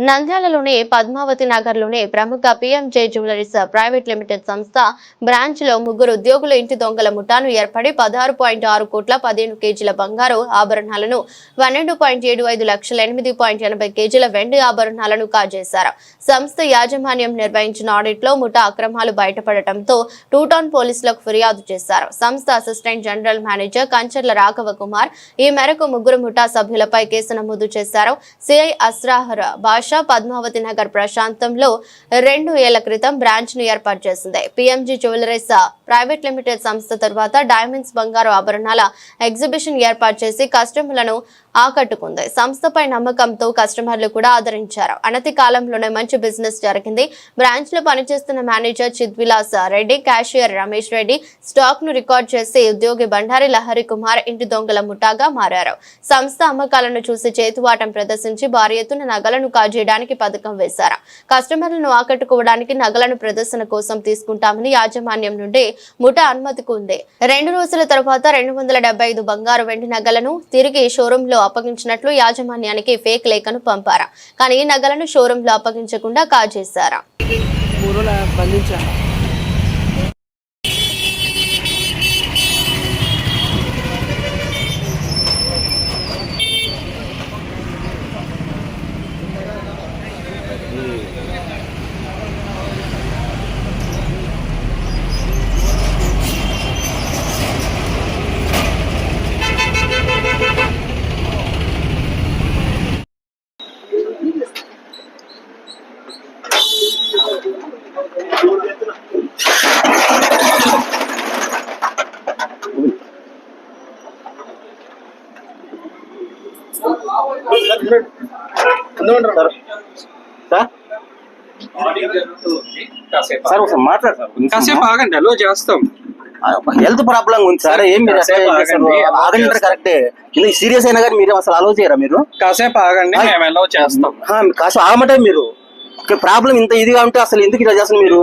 నంద్యాలలోని పద్మావతి నగర్లోని ప్రముఖ PMJ జ్యువెలరీస్ ప్రైవేట్ లిమిటెడ్ సంస్థ బ్రాంచ్ లో 3 ఉద్యోగుల ఇంటి దొంగల ముఠాను ఏర్పడి 16.6 కోట్ల 15 కేజీల బంగారు ఆభరణాలను 12.75 లక్షల 8.80 కేజీల వెండి ఆభరణాలను కాజేశారు. సంస్థ యాజమాన్యం నిర్వహించిన ఆడిట్ లో ముఠా అక్రమాలు బయటపడటంతో 2 టౌన్ పోలీసులకు ఫిర్యాదు చేశారు. సంస్థ assistant general manager Kancharla Raghava Kumar ఈ మేరకు 3 ముఠా సభ్యులపై కేసు నమోదు చేశారు. సిఐ అస్రాహర్ భాష పద్మావతి నగర్ ప్రశాంతంలో 2 ఏళ్ల క్రితం బ్రాంచ్ ను ఏర్పాటు చేసింది. PMG జ్యువెలరీస్ ప్రైవేట్ లిమిటెడ్ సంస్థ తర్వాత డైమండ్స్ బంగారు ఆభరణాల ఎగ్జిబిషన్ ఏర్పాటు చేసి కస్టమర్లను ఆకట్టుకుంది. సంస్థపై నమ్మకంతో కస్టమర్లు కూడా ఆదరించారు. అనతి కాలంలోనే మంచి బిజినెస్ జరిగింది. బ్రాంచ్ లో పనిచేస్తున్న manager Chidvilas Reddy, cashier Ramesh Reddy stock ను రికార్డ్ చేసి ఉద్యోగి బండారి లహరి కుమార్ ఇంటి దొంగల ముఠాగా మారారు. సంస్థ అమ్మకాలను చూసి చేతువాటం ప్రదర్శించి భారీ ఎత్తున నగలను కాజేయడానికి పథకం వేశారు. కస్టమర్లను ఆకట్టుకోవడానికి నగలను ప్రదర్శన కోసం తీసుకుంటామని యాజమాన్యం నుండి ముఠా అనుమతికి ఉంది. 2 రోజుల తర్వాత 275 బంగారు వెండి నగలను తిరిగి షోరూమ్ లో అప్పగించినట్లు యాజమాన్యానికి ఫేక్ లేఖను పంపారు. కానీ ఈ నగలను షోరూమ్ లో అప్పగించకుండా కాజేశారు. సార్ ఒకసారి మాట్లాడు సార్, కాసేపు ఆగండి, అలో చేస్తాం. హెల్త్ ప్రాబ్లం ఉంది సార్, ఏం మీరు ఆగండి కరెక్టే. ఇది సీరియస్ అయినా కానీ మీరు అసలు అలో చేయరా? మీరు కాసేపు ఆగండి, మేము అలో చేస్తాం. కాసేపు ఆగమంటే మీరు ప్రాబ్లం ఇంత ఇదిగా ఉంటే అసలు ఎందుకు ఇలా చేస్తారు మీరు?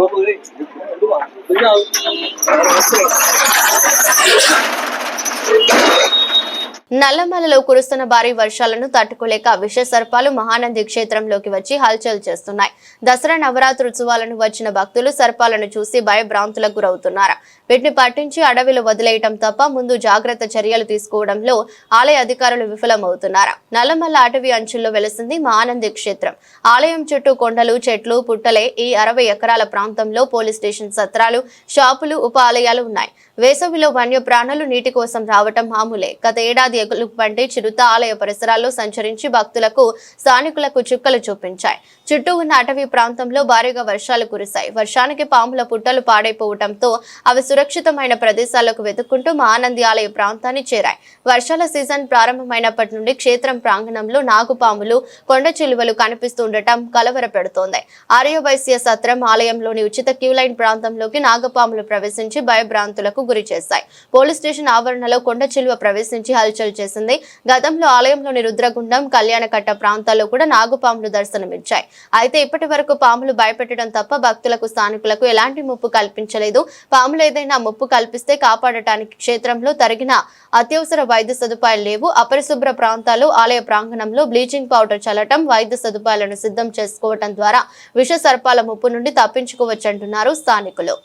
నల్లమలలో కురుస్తున్న భారీ వర్షాలను తట్టుకోలేక విష సర్పాలు మహానంది క్షేత్రంలోకి వచ్చి హల్చల్ చేస్తున్నాయి. దసరా నవరాత్రి ఉత్సవాలను వచ్చిన భక్తులు సర్పాలను చూసి భయభ్రాంతులకు గురవుతున్నారు. వీటిని పట్టించి అడవిలో వదిలేయటం తప్ప ముందు జాగ్రత్త చర్యలు తీసుకోవడంలో ఆలయ అధికారులు విఫలమవుతున్నారు. నల్లమల్ల అటవీ అంచుల్లో వెలిసింది మహానంది క్షేత్రం. ఆలయం చుట్టూ కొండలు, చెట్లు, పుట్టలే ఈ 60 ఎకరాల ప్రాంతంలో పోలీస్ స్టేషన్, సత్రాలు, షాపులు, ఉప ఆలయాలు ఉన్నాయి. వేసవిలో వన్య ప్రాణులు నీటి కోసం రావటం మామూలే. గత ఏడాది ఎలుగుబంటి, చిరుత ఆలయ పరిసరాల్లో సంచరించి భక్తులకు, స్థానికులకు చుక్కలు చూపించాయి. చుట్టూ ఉన్న అటవీ ప్రాంతంలో భారీగా వర్షాలు కురిశాయి. వర్షానికి పాముల పుట్టలు పాడైపోవడంతో అవి సురక్షితమైన ప్రదేశాలకు వెతుక్కుంటూ మహానంది ఆలయ ప్రాంతాన్ని చేరాయి. వర్షాల సీజన్ ప్రారంభమైనప్పటి నుండి క్షేత్రం ప్రాంగణంలో నాగుపాములు, కొండ చిలువలు కనిపిస్తుండటం కలవర పెడుతోంది. ఆర్యవైశ్య సత్రం ఆలయంలోని ఉచిత క్యూలైన్ ప్రాంతంలోకి నాగపాములు ప్రవేశించి భయభ్రాంతులకు గురి చేశాయి. పోలీస్ స్టేషన్ ఆవరణలో కొండ చిలువ ప్రవేశించి హల్చల్ చేసింది. గతంలో ఆలయంలోని రుద్రగుండం, కళ్యాణకట్ట ప్రాంతాల్లో కూడా నాగుపాములు దర్శనమిచ్చాయి. అయితే ఇప్పటి వరకు పాములు భయపెట్టడం తప్ప భక్తులకు, స్థానికులకు ఎలాంటి ముప్పు కల్పించలేదు. పాములు ఏదైనా ముప్పు కల్పిస్తే కాపాడటానికి క్షేత్రంలో తరిగిన అత్యవసర వైద్య సదుపాయాలు లేవు. అపరిశుభ్ర ప్రాంతాలు, ఆలయ ప్రాంగణంలో బ్లీచింగ్ పౌడర్ చల్లటం, వైద్య సదుపాయాలను సిద్ధం చేసుకోవటం ద్వారా విష సర్పాల ముప్పు నుండి తప్పించుకోవచ్చంటున్నారు స్థానికులు.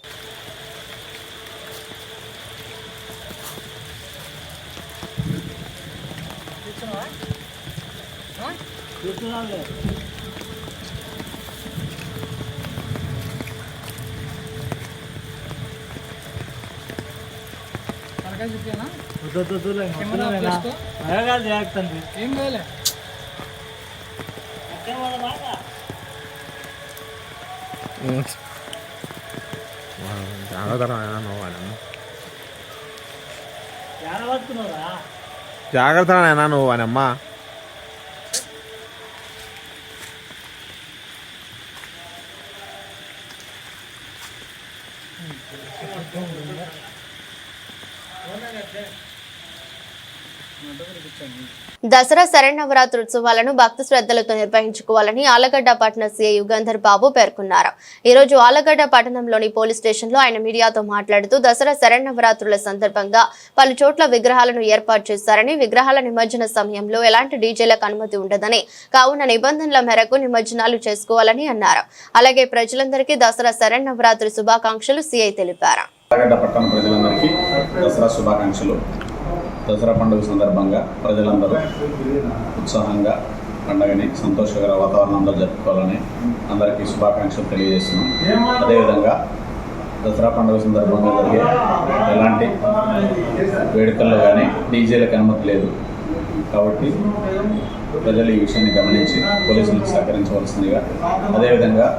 జాగ్రత్త నాయనా నువ్వు అని అమ్మా. దసరా శరన్నవరాత్రి ఉత్సవాలను భక్తి శ్రద్ధలతో నిర్వహించుకోవాలని ఆలగడ్డ పట్టణ సీఐ యుగంధర్ బాబు పేర్కొన్నారు. ఈ రోజు ఆలగడ్డ పట్టణంలోని పోలీస్ స్టేషన్ లో ఆయన మీడియాతో మాట్లాడుతూ దసరా శరన్నవరాత్రుల సందర్భంగా పలు చోట్ల విగ్రహాలను ఏర్పాటు చేశారని, విగ్రహాల నిమజ్జన సమయంలో ఎలాంటి డీజేలకు అనుమతి ఉండదని, కావున నిబంధనల మేరకు నిమజ్జనాలు చేసుకోవాలని అన్నారు. అలాగే ప్రజలందరికీ దసరా శరన్నవరాత్రి శుభాకాంక్షలు సీఐ తెలిపారు. ఆలగడ్డ పట్టణ ప్రజలందరికీ దసరా శుభాకాంక్షలు. దసరా పండుగ సందర్భంగా ప్రజలందరూ ఉత్సాహంగా పండుగని సంతోషకర వాతావరణంలో జరుపుకోవాలని అందరికీ శుభాకాంక్షలు తెలియజేస్తున్నాం. అదేవిధంగా దసరా పండుగ సందర్భంగా జరిగే ఎలాంటి వేడుకల్లో కానీ డీజేలకు అనుమతి లేదు. కాబట్టి ప్రజలు ఈ విషయాన్ని గమనించి పోలీసులకు సహకరించవలసిందిగా, అదేవిధంగా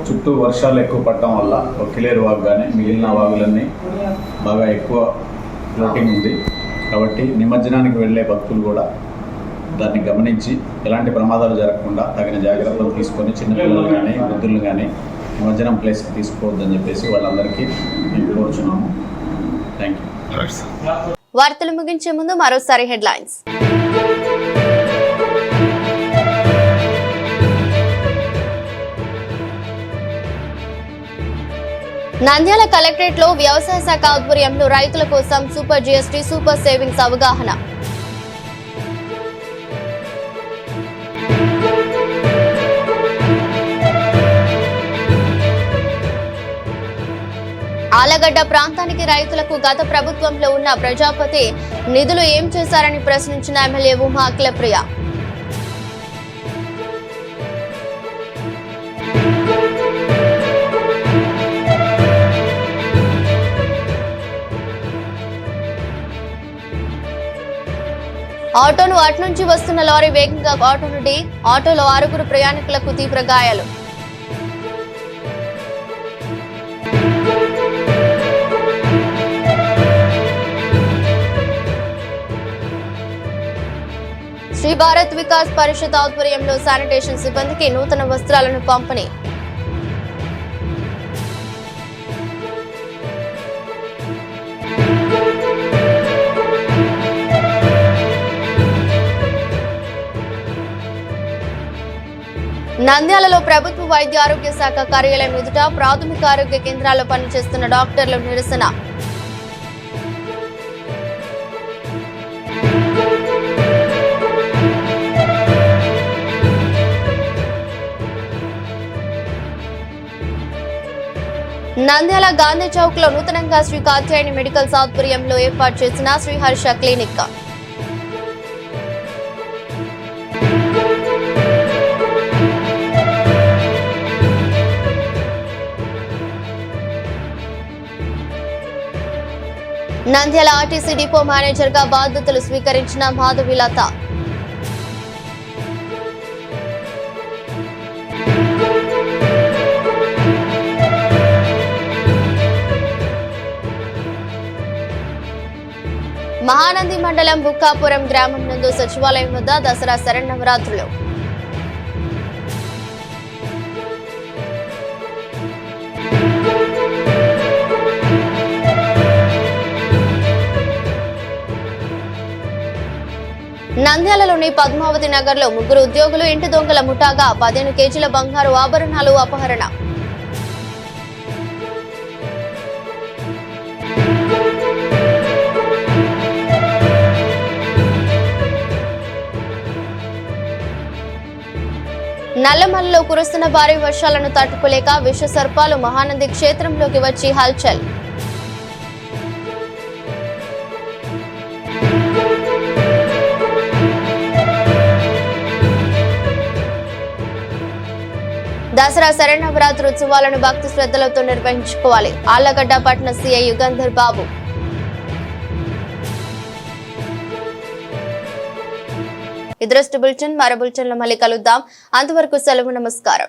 చుట్టూ వర్షాలు ఎక్కువ పడటం వల్ల ఒక కిలేరు వాగు కానీ మిగిలిన వాగులన్నీ బాగా ఎక్కువ ఫ్లోటింగ్ ఉంది. కాబట్టి నిమజ్జనానికి వెళ్ళే భక్తులు కూడా దాన్ని గమనించి ఎలాంటి ప్రమాదాలు జరగకుండా తగిన జాగ్రత్తలు తీసుకొని చిన్నపిల్లలు కానీ వృద్ధులు కానీ నిమజ్జనం ప్లేస్కి తీసుకోవద్దని చెప్పేసి వాళ్ళందరికీ మేము కోరుచున్నాము. Thank you. వార్తలు ముగించే ముందు మరోసారి హెడ్లైన్స్. నంద్యాల కలెక్టరేట్ లో వ్యవసాయ శాఖ ఆధ్వర్యంలో రైతుల కోసం సూపర్ జీఎస్టీ, సూపర్ సేవింగ్స్ అవగాహన. ఆలగడ్డ ప్రాంతానికి రైతులకు గత ప్రభుత్వంలో ఉన్న ప్రజాపతి నిధులు ఏం చేశారని ప్రశ్నించిన ఎమ్మెల్యే ఉమా అఖిలప్రియ. ఆటోను అటు నుంచి వస్తున్న లారీ వేగంగా ఆటోను ఢీ, ఆటోలో 6 ప్రయాణికులకు తీవ్ర గాయాలు. శ్రీ అఖిల్ భారత్ వికాస్ పరిషత్ ఆధ్వర్యంలో శానిటేషన్ సిబ్బందికి నూతన వస్త్రాలను పంపిణీ. నంద్యాలలో ప్రభుత్వ వైద్య ఆరోగ్య శాఖ కార్యాలయం ఎదుట ప్రాథమిక ఆరోగ్య కేంద్రాల్లో పనిచేస్తున్న డాక్టర్ల నిరసన. నంద్యాల గాంధీ చౌక్ లో నూతనంగా శ్రీ కాత్యాయని మెడికల్స్ ఆధ్వర్యంలో ఏర్పాటు చేసిన Sriharsha clinic. Nandyal RTC depot manager గా బాధ్యతలు స్వీకరించిన మాధవిలత. మహానంది మండలం బుక్కాపురం గ్రామం నందు సచివాలయం వద్ద దసరా శరన్నవరాత్రులు. నంద్యాలలోని పద్మావతి నగర్ లో 3 ఉద్యోగులు ఇంటి దొంగల ముఠాగా 15 కేజీల బంగారు ఆభరణాలు అపహరణ. నల్లమల్లలో కురుస్తున్న భారీ వర్షాలను తట్టుకోలేక విష సర్పాలు మహానంది క్షేత్రంలోకి వచ్చి హల్చల్. దసరా శరన్నవరాత్రి ఉత్సవాలను భక్తి శ్రద్ధలతో నిర్వహించుకోవాలి. ఆళ్లగడ్డ పట్టణ సీఐ యుగంధర్ బాబు. ఇదృష్టి బులెటిన్ మరో బులెటిన్లో మళ్ళీ కలుద్దాం. అంతవరకు సెలవు. నమస్కారం.